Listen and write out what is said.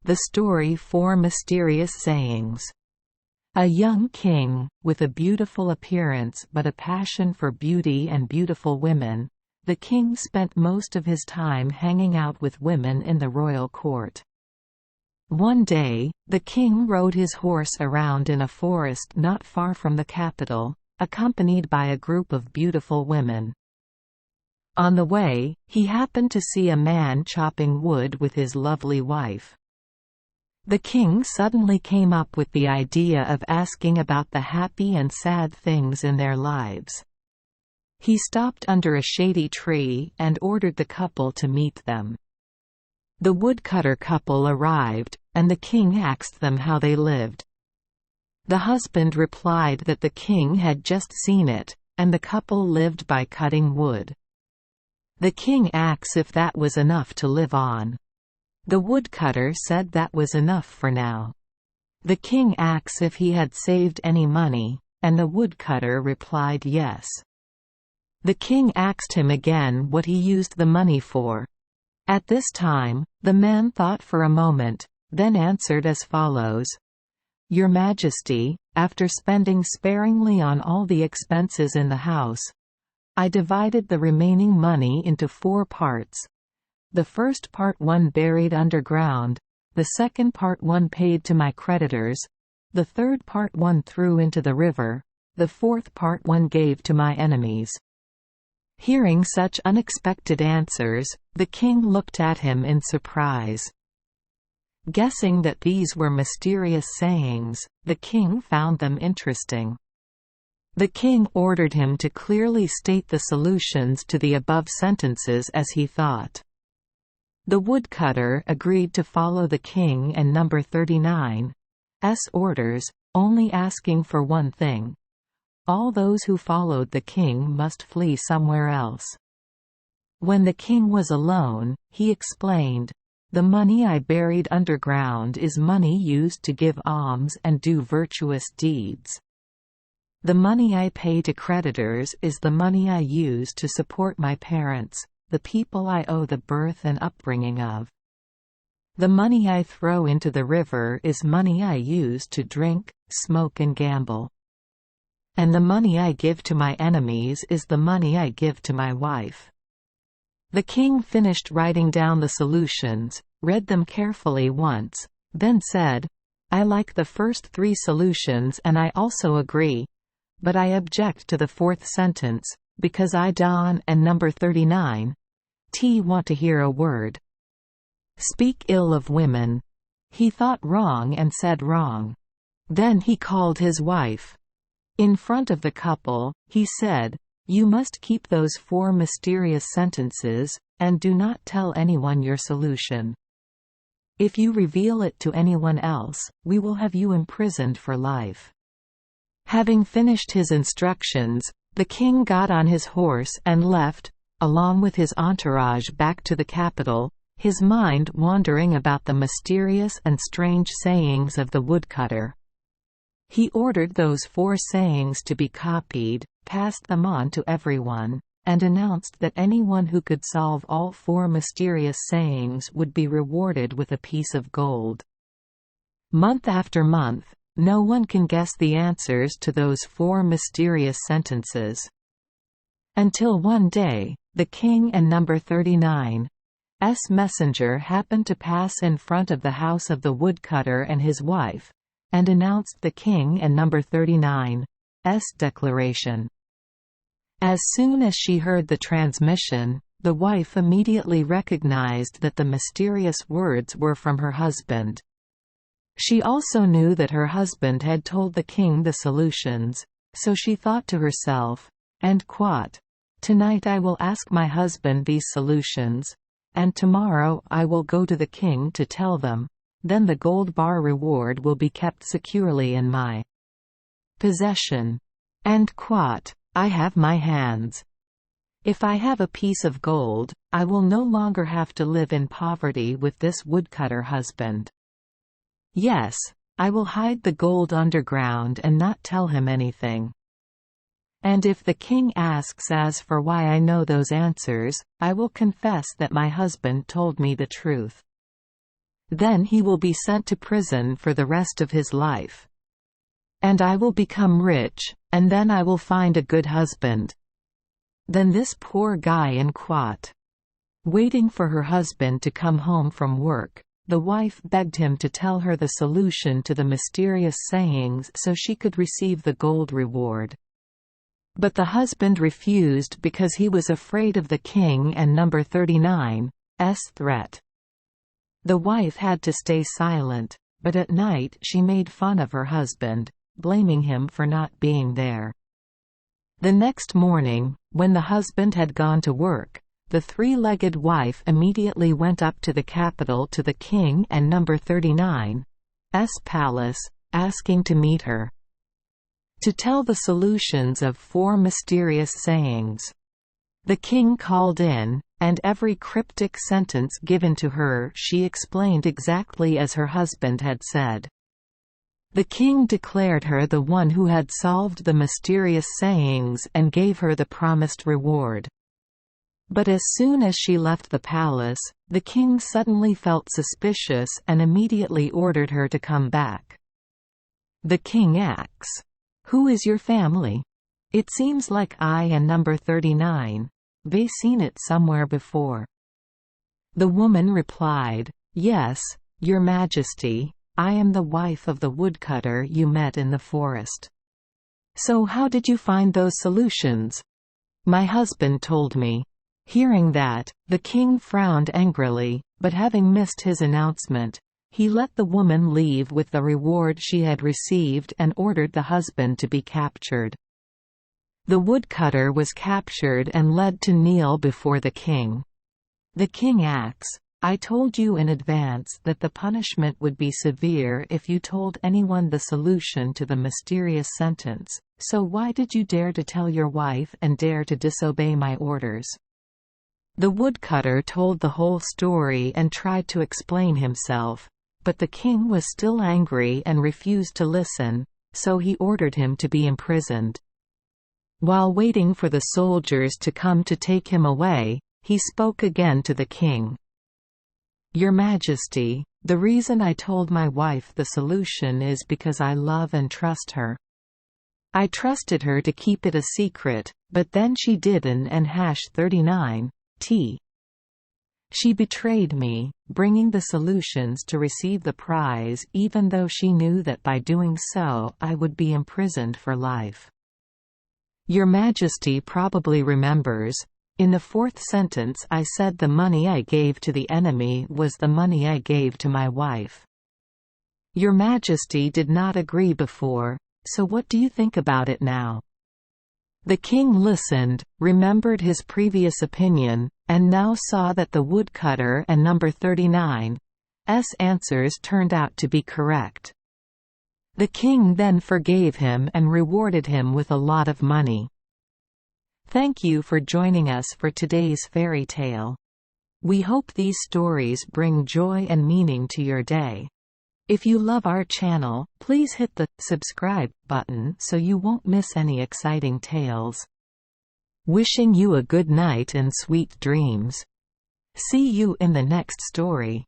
The story Four Mysterious Sayings. A young king, with a beautiful appearance but a passion for beauty and beautiful women, the king spent most of his time hanging out with women in the royal court. One day, the king rode his horse around in a forest not far from the capital, accompanied by a group of beautiful women. On the way, he happened to see a man chopping wood with his lovely wife. The king suddenly came up with the idea of asking about the happy and sad things in their lives. He stopped under a shady tree and ordered the couple to meet them. The woodcutter couple arrived, and the king asked them how they lived. The husband replied that the king had just seen it, and the couple lived by cutting wood. The king asked if that was enough to live on. The woodcutter said that was enough for now. The king asked if he had saved any money, and the woodcutter replied yes. The king asked him again what he used the money for. At this time, the man thought for a moment, then answered as follows: "Your Majesty, after spending sparingly on all the expenses in the house, I divided the remaining money into 4 parts. The first part 1 buried underground, the second part 1 paid to my creditors, the third part 1 threw into the river, the fourth part 1 gave to my enemies." Hearing such unexpected answers, the king looked at him in surprise. Guessing that these were mysterious sayings, the king found them interesting. The king ordered him to clearly state the solutions to the above sentences as he thought. The woodcutter agreed to follow the king and number 39's orders, only asking for one thing. All those who followed the king must flee somewhere else. When the king was alone, he explained, "The money I buried underground is money used to give alms and do virtuous deeds. The money I pay to creditors is the money I use to support my parents, the people I owe the birth and upbringing of. The money I throw into the river is money I use to drink, smoke and gamble. And the money I give to my enemies is the money I give to my wife." The king finished writing down the solutions, read them carefully once, then said, "I like the first 3 solutions and I also agree, but I object to the 4th sentence, because I Don and number 39 want to hear a word. Speak ill of women." He thought wrong and said wrong. Then he called his wife. In front of the couple, he said, "You must keep those 4 mysterious sentences, and do not tell anyone your solution. If you reveal it to anyone else, we will have you imprisoned for life." Having finished his instructions, the king got on his horse and left, along with his entourage back to the capital, his mind wandering about the mysterious and strange sayings of the woodcutter. He ordered those 4 sayings to be copied, passed them on to everyone, and announced that anyone who could solve all 4 mysterious sayings would be rewarded with a piece of gold. Month after month, no one can guess the answers to those 4 mysterious sentences. Until one day, the king and number 39's messenger happened to pass in front of the house of the woodcutter and his wife, and announced the king and number 39's declaration. As soon as she heard the transmission, the wife immediately recognized that the mysterious words were from her husband. She also knew that her husband had told the king the solutions, so she thought to herself, and quote, "Tonight I will ask my husband these solutions, and tomorrow I will go to the king to tell them, then the gold bar reward will be kept securely in my possession. End quote. I have my hands. If I have a piece of gold, I will no longer have to live in poverty with this woodcutter husband. Yes, I will hide the gold underground and not tell him anything. And if the king asks as for why I know those answers, I will confess that my husband told me the truth. Then he will be sent to prison for the rest of his life. And I will become rich, and then I will find a good husband." Then this poor guy in quote. Waiting for her husband to come home from work, the wife begged him to tell her the solution to the mysterious sayings so she could receive the gold reward. But the husband refused because he was afraid of the king and number 39's threat. The wife had to stay silent, but at night she made fun of her husband, blaming him for not being there. The next morning, when the husband had gone to work, the three-legged wife immediately went up to the capital to the king and number 39's palace, asking to meet her, to tell the solutions of 4 mysterious sayings. The king called in, and every cryptic sentence given to her she explained exactly as her husband had said. The king declared her the one who had solved the mysterious sayings and gave her the promised reward. But as soon as she left the palace, the king suddenly felt suspicious and immediately ordered her to come back. The king asks, "Who is your family? It seems like I and number 39. They seen it somewhere before." The woman replied, "Yes, Your Majesty, I am the wife of the woodcutter you met in the forest." "So how did you find those solutions?" "My husband told me." Hearing that, the king frowned angrily, but having missed his announcement, he let the woman leave with the reward she had received and ordered the husband to be captured. The woodcutter was captured and led to kneel before the king. The king asks, "I told you in advance that the punishment would be severe if you told anyone the solution to the mysterious sentence, so why did you dare to tell your wife and dare to disobey my orders?" The woodcutter told the whole story and tried to explain himself, but the king was still angry and refused to listen, so he ordered him to be imprisoned. While waiting for the soldiers to come to take him away, he spoke again to the king. "Your Majesty, the reason I told my wife the solution is because I love and trust her. I trusted her to keep it a secret, but then she didn't and #39. She betrayed me, bringing the solutions to receive the prize even though she knew that by doing so I would be imprisoned for life. Your Majesty probably remembers, in the 4th sentence I said the money I gave to the enemy was the money I gave to my wife. Your Majesty did not agree before, so what do you think about it now?" The king listened, remembered his previous opinion, and now saw that the woodcutter and number 39's answers turned out to be correct. The king then forgave him and rewarded him with a lot of money. Thank you for joining us for today's fairy tale. We hope these stories bring joy and meaning to your day. If you love our channel, please hit the subscribe button so you won't miss any exciting tales. Wishing you a good night and sweet dreams. See you in the next story.